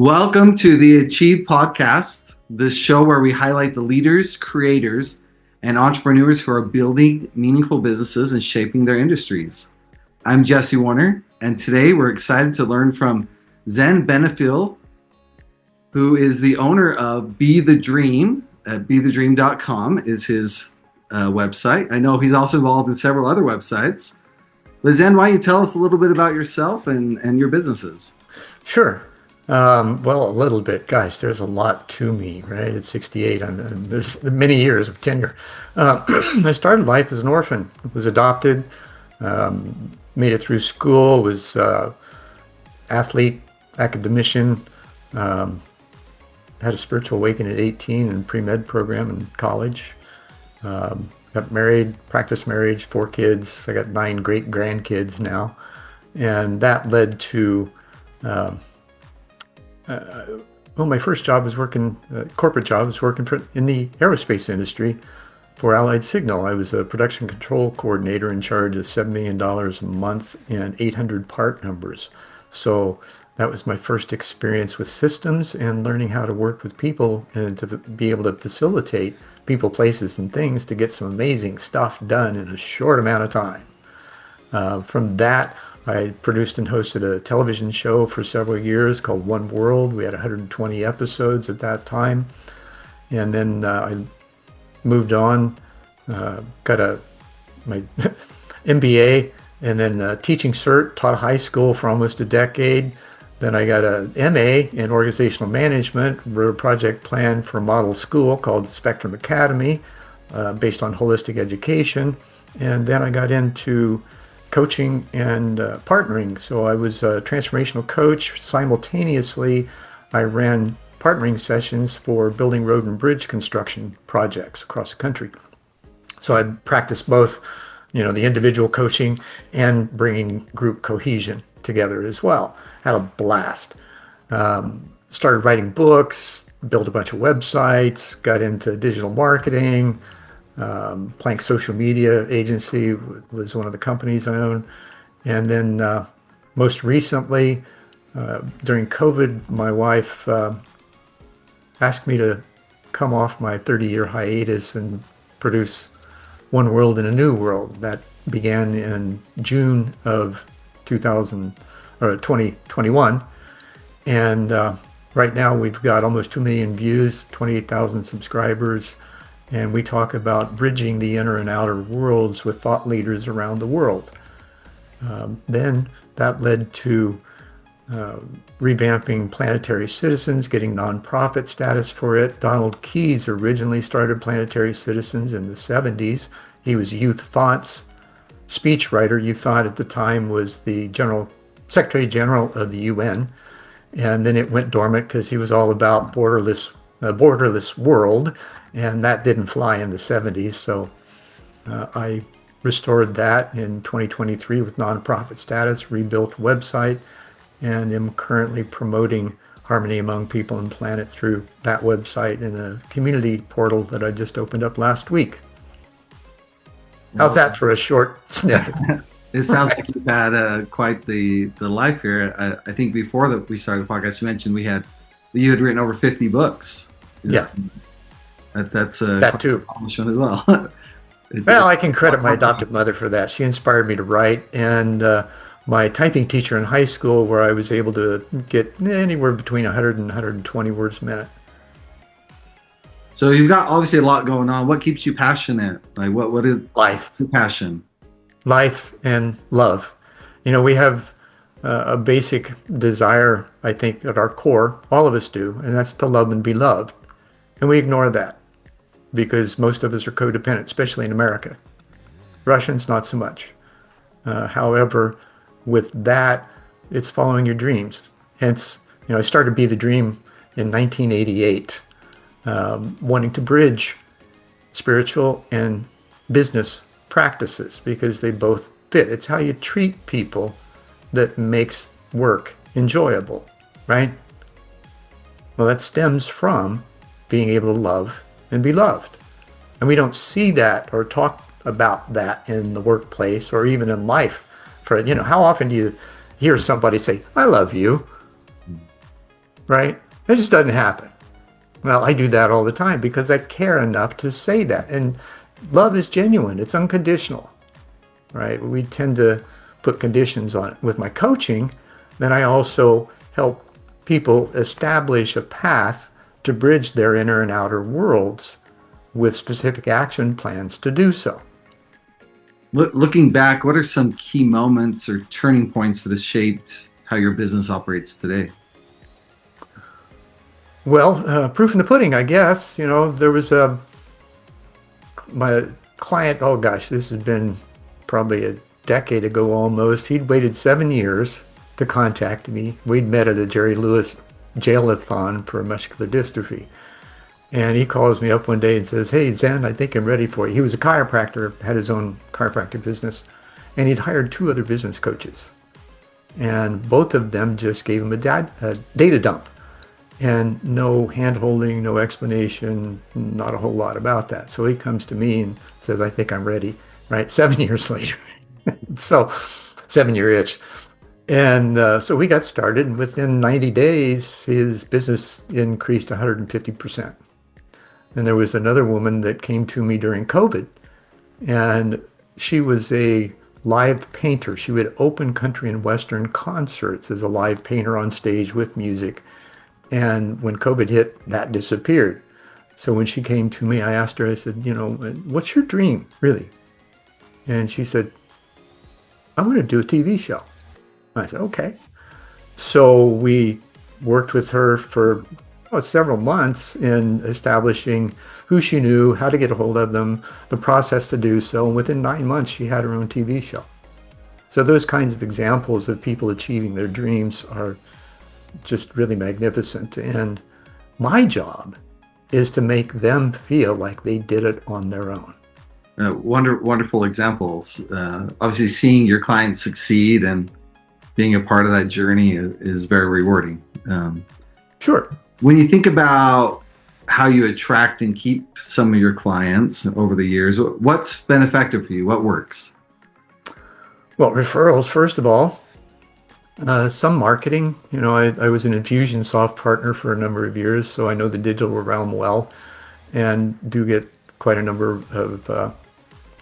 Welcome to the Achieve podcast, this show where we highlight the leaders, creators, and entrepreneurs who are building meaningful businesses and shaping their industries. I'm Jessie Warner, and today we're excited to learn from Zen Benefiel, who is the owner of Be the Dream. BeTheDream.com is his website. I know he's also involved in several other websites. But Zen, why don't you tell us a little bit about yourself and your businesses? Sure. Well, a little bit. Gosh, there's a lot to me, right? At 68, there's many years of tenure. I started life as an orphan. Was adopted, made it through school, was athlete, academician, had a spiritual awakening at 18 in pre-med program in college. Got married, practiced marriage, 4 kids. I got 9 great grandkids now. And that led to my first job was working, corporate job was working in the aerospace industry for Allied Signal. I was a production control coordinator in charge of $7 million a month and 800 part numbers. So that was my first experience with systems and learning how to work with people and to be able to facilitate people, places, and things to get some amazing stuff done in a short amount of time. From that, I produced and hosted a television show for several years called One World. We had 120 episodes at that time. And then I moved on, got my MBA, and then teaching cert, taught high school for almost a decade. Then I got an MA in organizational management, wrote a project plan for a model school called the Spectrum Academy, based on holistic education. And then I got into coaching and partnering. So I was a transformational coach. Simultaneously, I ran partnering sessions for building road and bridge construction projects across the country. So I practiced both, the individual coaching and bringing group cohesion together as well. Had a blast. Started writing books, built a bunch of websites, got into digital marketing. Plank Social Media Agency was one of the companies I owned. And then most recently, during COVID, my wife asked me to come off my 30-year hiatus and produce One World in a New World. That began in June of 2021. And right now we've got almost 2 million views, 28,000 subscribers. And we talk about bridging the inner and outer worlds with thought leaders around the world. Then that led to revamping Planetary Citizens, getting nonprofit status for it. Donald Keyes originally started Planetary Citizens in the 70s. He was Youth Thought's speechwriter. Youth Thought at the time was the Secretary General of the UN. And then it went dormant because he was all about borderless world. And that didn't fly in the 70s, so I restored that in 2023 with nonprofit status, rebuilt website, and am currently promoting harmony among people and planet through that website and a community portal that I just opened up last week. How's that for a short snippet? It sounds like you've had quite the life here. I think before we started the podcast, you mentioned you had written over 50 books. Yeah. That's that too. Accomplishment as well. Well, I can credit my adoptive mother for that. She inspired me to write, and my typing teacher in high school, where I was able to get anywhere between 100 and 120 words a minute. So you've got obviously a lot going on. What keeps you passionate? Like what is life? Your passion? Life and love. We have a basic desire, I think, at our core, all of us do, and that's to love and be loved. And we ignore that because most of us are codependent, especially in America. Russians, not so much. However, with that, it's following your dreams. Hence, I started Be the Dream in 1988, wanting to bridge spiritual and business practices because they both fit. It's how you treat people that makes work enjoyable, right? Well, that stems from being able to love and be loved. And we don't see that or talk about that in the workplace or even in life. How often do you hear somebody say, I love you? right? It just doesn't happen. Well, I do that all the time because I care enough to say that. And love is genuine. It's unconditional, right? We tend to put conditions on it. With my coaching, then I also help people establish a path to bridge their inner and outer worlds with specific action plans to do so. Looking back, what are some key moments or turning points that have shaped how your business operates today? Well, proof in the pudding, I guess. There was my client, oh gosh, this has been probably a decade ago almost. He'd waited 7 years to contact me. We'd met at a Jerry Lewis jail-a-thon for muscular dystrophy. And he calls me up one day and says, "Hey, Zen, I think I'm ready for you." He was a chiropractor, had his own chiropractic business, and he'd hired 2 other business coaches. And both of them just gave him a data dump. And no hand-holding, no explanation, not a whole lot about that. So he comes to me and says, "I think I'm ready," right? 7 years later. So 7-year itch. And so we got started, and within 90 days, his business increased 150%. And there was another woman that came to me during COVID, and she was a live painter. She would open country and Western concerts as a live painter on stage with music. And when COVID hit, that disappeared. So when she came to me, I asked her, I said, "What's your dream, really?" And she said, "I want to do a TV show." I said, "Okay." So we worked with her for several months in establishing who she knew, how to get a hold of them, the process to do so. And within 9 months, she had her own TV show. So those kinds of examples of people achieving their dreams are just really magnificent. And my job is to make them feel like they did it on their own. Wonderful examples. Obviously, seeing your clients succeed and being a part of that journey is very rewarding. Sure. When you think about how you attract and keep some of your clients over the years, what's been effective for you? What works? Well, referrals, first of all. Some marketing. I was an Infusionsoft partner for a number of years, so I know the digital realm well, and do get quite a number of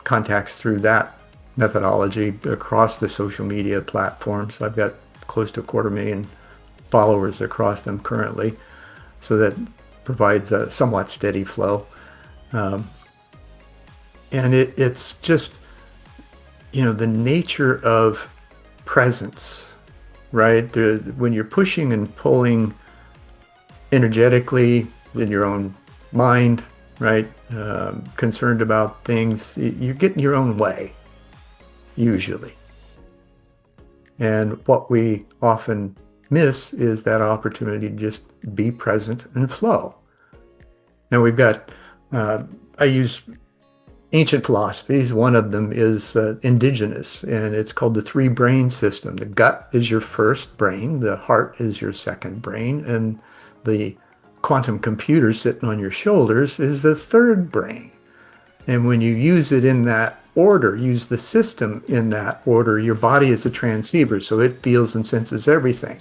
contacts through that methodology across the social media platforms. I've got close to 250,000 followers across them currently, so that provides a somewhat steady flow. And it's just, the nature of presence, right? When you're pushing and pulling energetically in your own mind, right? Concerned about things, you get in your own way, usually. And what we often miss is that opportunity to just be present and flow. Now we've got, I use ancient philosophies. One of them is indigenous, and it's called the 3 brain system. The gut is your first brain, the heart is your second brain, and the quantum computer sitting on your shoulders is the 3rd brain. And when you use it in that order, use the system in that order, your body is a transceiver, so it feels and senses everything.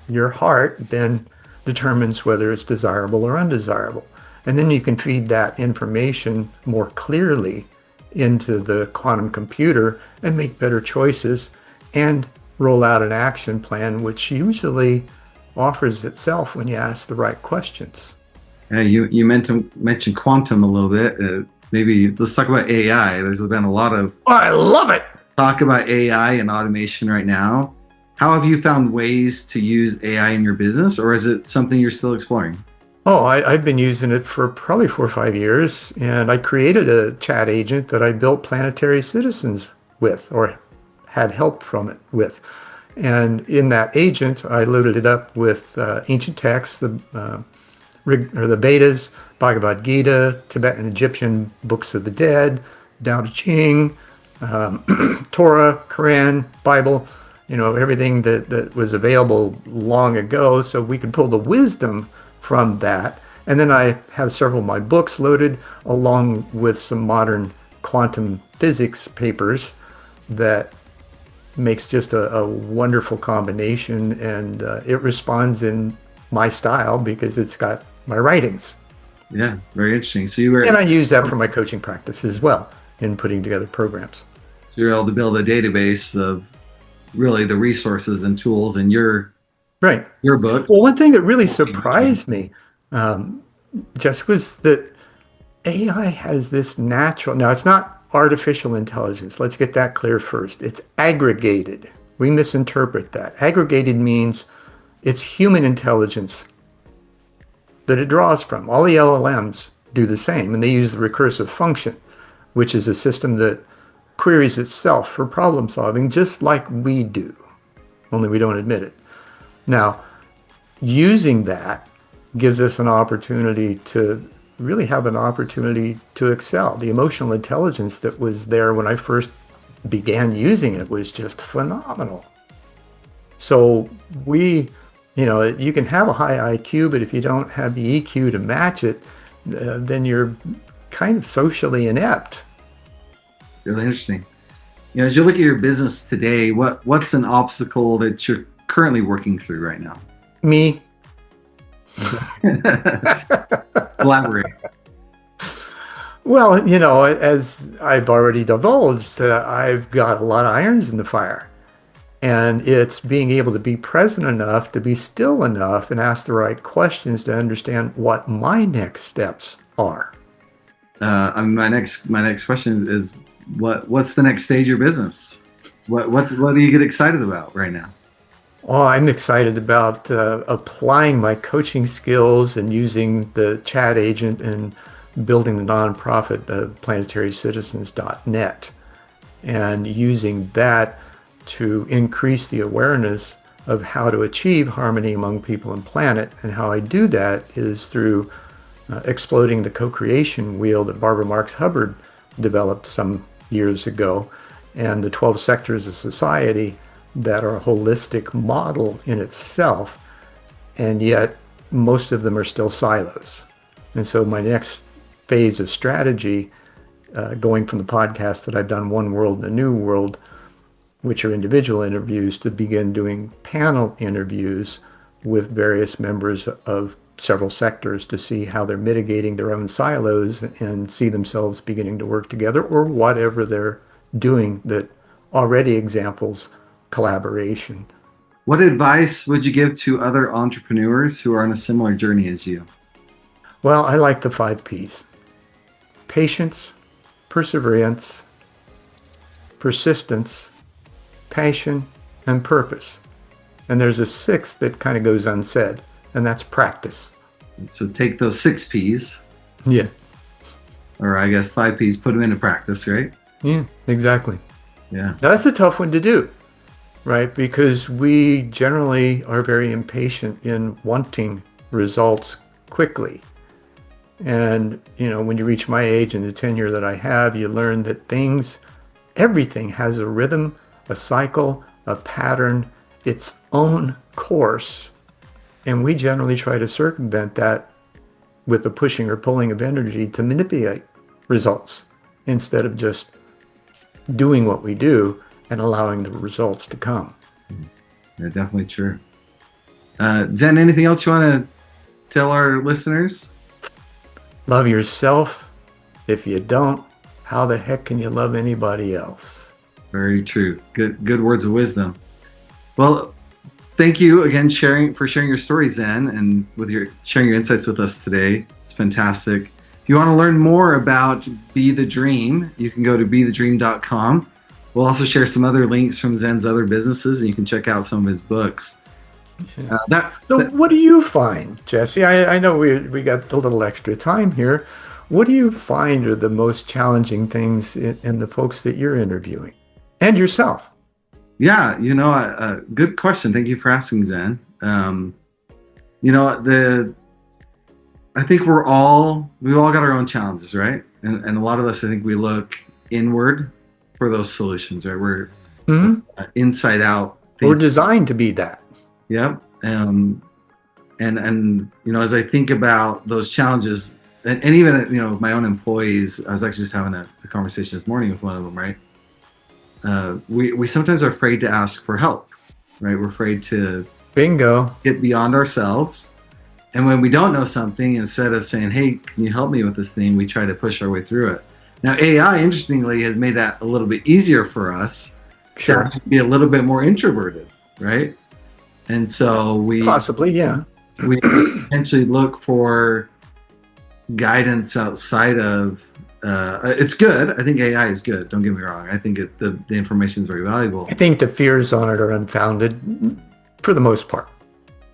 Your heart then determines whether it's desirable or undesirable. And then you can feed that information more clearly into the quantum computer and make better choices and roll out an action plan, which usually offers itself when you ask the right questions. Yeah, you mentioned quantum a little bit. Maybe let's talk about AI. There's been a lot of I love it. Talk about AI and automation right now. How have you found ways to use AI in your business, or is it something you're still exploring? Oh, I've been using it for probably 4 or 5 years, and I created a chat agent that I built Planetary Citizens with, or had help from it with. And in that agent, I loaded it up with ancient texts, the Vedas, Bhagavad Gita, Tibetan and Egyptian books of the dead, Tao Te Ching, Torah, Quran, Bible, everything that was available long ago, so we could pull the wisdom from that. And then I have several of my books loaded along with some modern quantum physics papers that makes just a wonderful combination, and it responds in my style because it's got my writings. Yeah, very interesting. So you were And I use that for my coaching practice as well in putting together programs. so you're able to build a database of really the resources and tools in your Right. books. Well, one thing that really surprised me, just was that AI has this natural, now it's not artificial intelligence. Let's get that clear first. It's aggregated. We misinterpret that. Aggregated means it's human intelligence that it draws from. All the LLMs do the same, and they use the recursive function, which is a system that queries itself for problem solving just like we do, only we don't admit it. Now, using that gives us an opportunity to really have an opportunity to excel. The emotional intelligence that was there when I first began using it was just phenomenal. So you can have a high IQ, but if you don't have the EQ to match it, then you're kind of socially inept. Really interesting. As you look at your business today, what's an obstacle that you're currently working through right now? Me. Elaborate. Well, as I've already divulged, I've got a lot of irons in the fire. And it's being able to be present enough, to be still enough, and ask the right questions to understand what my next steps are. My next question is what's the next stage of your business? What do you get excited about right now? Oh, I'm excited about applying my coaching skills and using the chat agent and building the nonprofit, planetarycitizens.net, and using that to increase the awareness of how to achieve harmony among people and planet. And how I do that is through exploding the co-creation wheel that Barbara Marx Hubbard developed some years ago, and the 12 sectors of society that are a holistic model in itself, and yet most of them are still silos. And so my next phase of strategy, going from the podcast that I've done, One World and a New World, which are individual interviews, to begin doing panel interviews with various members of several sectors to see how they're mitigating their own silos and see themselves beginning to work together, or whatever they're doing that already examples collaboration. What advice would you give to other entrepreneurs who are on a similar journey as you? Well, I like the 5 Ps. Patience, perseverance, persistence, passion, and purpose. And there's a 6th that kind of goes unsaid, and that's practice. So take those 6 Ps. Yeah. Or I guess 5 Ps, put them into practice, right? Yeah, exactly. Yeah. Now, that's a tough one to do, right? Because we generally are very impatient in wanting results quickly. And, when you reach my age and the tenure that I have, you learn that everything has a rhythm, a cycle, a pattern, its own course. And we generally try to circumvent that with the pushing or pulling of energy to manipulate results instead of just doing what we do and allowing the results to come. Yeah, definitely true. Zen, anything else you want to tell our listeners? Love yourself. If you don't, how the heck can you love anybody else? Very true. Good words of wisdom. Well, thank you again for sharing your story, Zen, and sharing your insights with us today. It's fantastic. If you want to learn more about Be the Dream, you can go to BeTheDream.com. We'll also share some other links from Zen's other businesses, and you can check out some of his books. So what do you find, Jesse? I know we got a little extra time here. What do you find are the most challenging things in the folks that you're interviewing, and yourself? Yeah, good question. Thank you for asking, Zen. I think we've all got our own challenges, right? And a lot of us, I think we look inward for those solutions, right? We're inside out. We're designed to be that. Yep. And as I think about those challenges, and even with my own employees, I was actually just having a conversation this morning with one of them, right? We sometimes are afraid to ask for help, right? We're afraid to bingo get beyond ourselves And when we don't know something, instead of saying, hey, can you help me with this thing, we try to push our way through it. Now, AI, interestingly, has made that a little bit easier for us Sure. to be a little bit more introverted, right? And so Possibly, yeah. we potentially look for guidance outside of it's good. I think AI is good. Don't get me wrong. I think the information is very valuable. I think the fears on it are unfounded for the most part.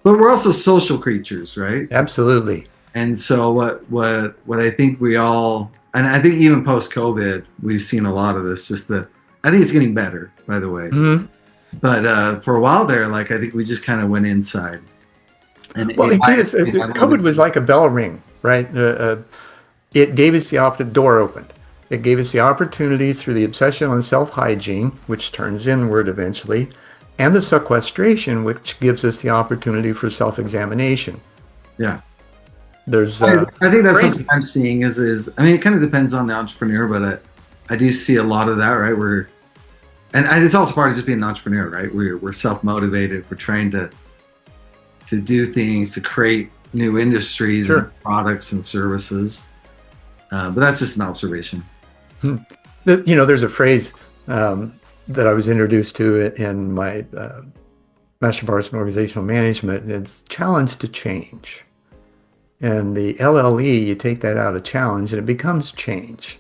But we're also social creatures, right? Absolutely. And so what I think we all, and I think even post COVID, we've seen a lot of this. I think it's getting better, by the way. Mm-hmm. But for a while there, like I think we just kind of went inside. And Well, COVID was like a bell ring, right? It gave us the door opened. It gave us the opportunity through the obsession on self-hygiene, which turns inward eventually, and the sequestration, which gives us the opportunity for self-examination. Yeah. There's I think that's something I'm seeing is I mean, it kind of depends on the entrepreneur, but I do see a lot of that, right? And it's also part of just being an entrepreneur, right? We're self-motivated. We're trying to do things, to create new industries, sure, and products and services. But that's just an observation. There's a phrase that I was introduced to in my Master Bars in Organizational Management, and it's challenge to change. And the LLE, you take that out of challenge and it becomes change.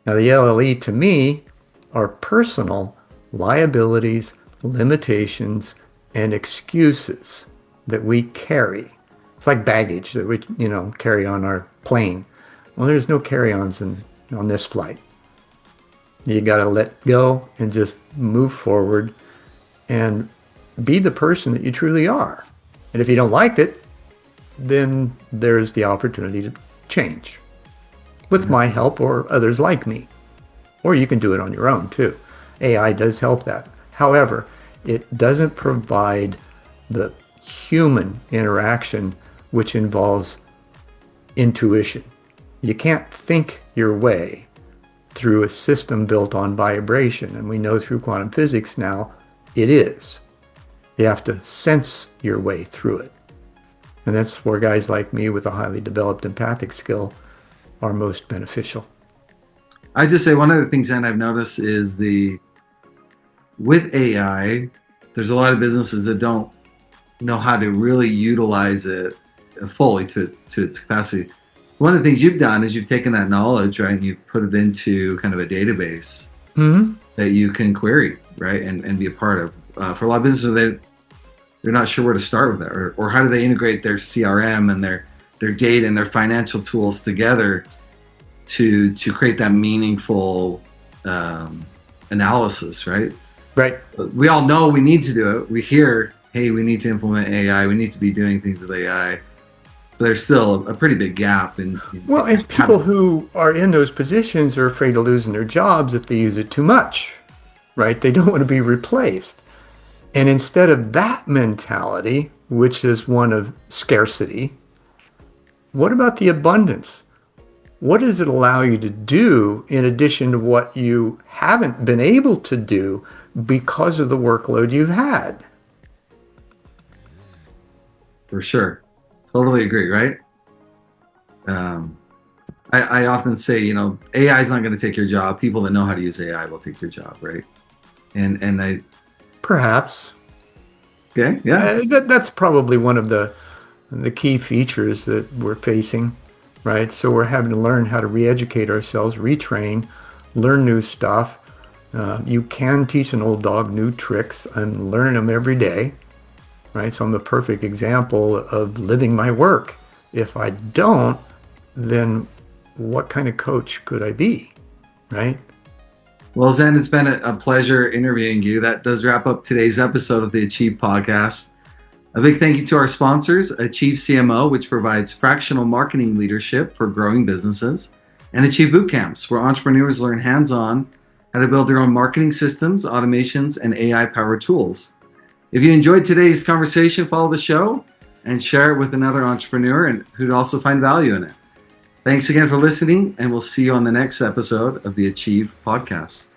Now the LLE to me are personal liabilities, limitations, and excuses that we carry. It's like baggage that we, carry on our plane. Well, there's no carry-ons on this flight. You got to let go and just move forward and be the person that you truly are. And if you don't like it, then there's the opportunity to change with my help or others like me. Or you can do it on your own too. AI does help that. However, it doesn't provide the human interaction which involves intuition. You can't think your way through a system built on vibration, and we know through quantum physics now it is. You have to sense your way through it. And that's where guys like me with a highly developed empathic skill are most beneficial. I just say one of the things that I've noticed is with AI, there's a lot of businesses that don't know how to really utilize it fully to its capacity. One of the things you've done is you've taken that knowledge, right, and you've put it into kind of a database that you can query, right, and be a part of. For a lot of businesses, they're not sure where to start with that, or how do they integrate their CRM and their data and their financial tools together to create that meaningful analysis, right? Right. We all know we need to do it. We hear, hey, we need to implement AI. We need to be doing things with AI. But there's still a pretty big gap. And people who are in those positions are afraid of losing their jobs if they use it too much, right? They don't want to be replaced. And instead of that mentality, which is one of scarcity, what about the abundance? What does it allow you to do in addition to what you haven't been able to do because of the workload you've had? For sure. Totally agree, right? I often say, AI is not going to take your job. People that know how to use AI will take your job, right? And I... Perhaps. Okay, yeah. That's probably one of the key features that we're facing, right? So we're having to learn how to re-educate ourselves, retrain, learn new stuff. You can teach an old dog new tricks. I'm learning them every day, right? So I'm a perfect example of living my work. If I don't, then what kind of coach could I be, right? Well, Zen, it's been a pleasure interviewing you. That does wrap up today's episode of the Achieve podcast. A big thank you to our sponsors, Achieve CMO, which provides fractional marketing leadership for growing businesses, and Achieve Bootcamps, where entrepreneurs learn hands-on how to build their own marketing systems, automations, and AI-powered tools. If you enjoyed today's conversation, follow the show and share it with another entrepreneur and who'd also find value in it. Thanks again for listening, and we'll see you on the next episode of the Achieve podcast.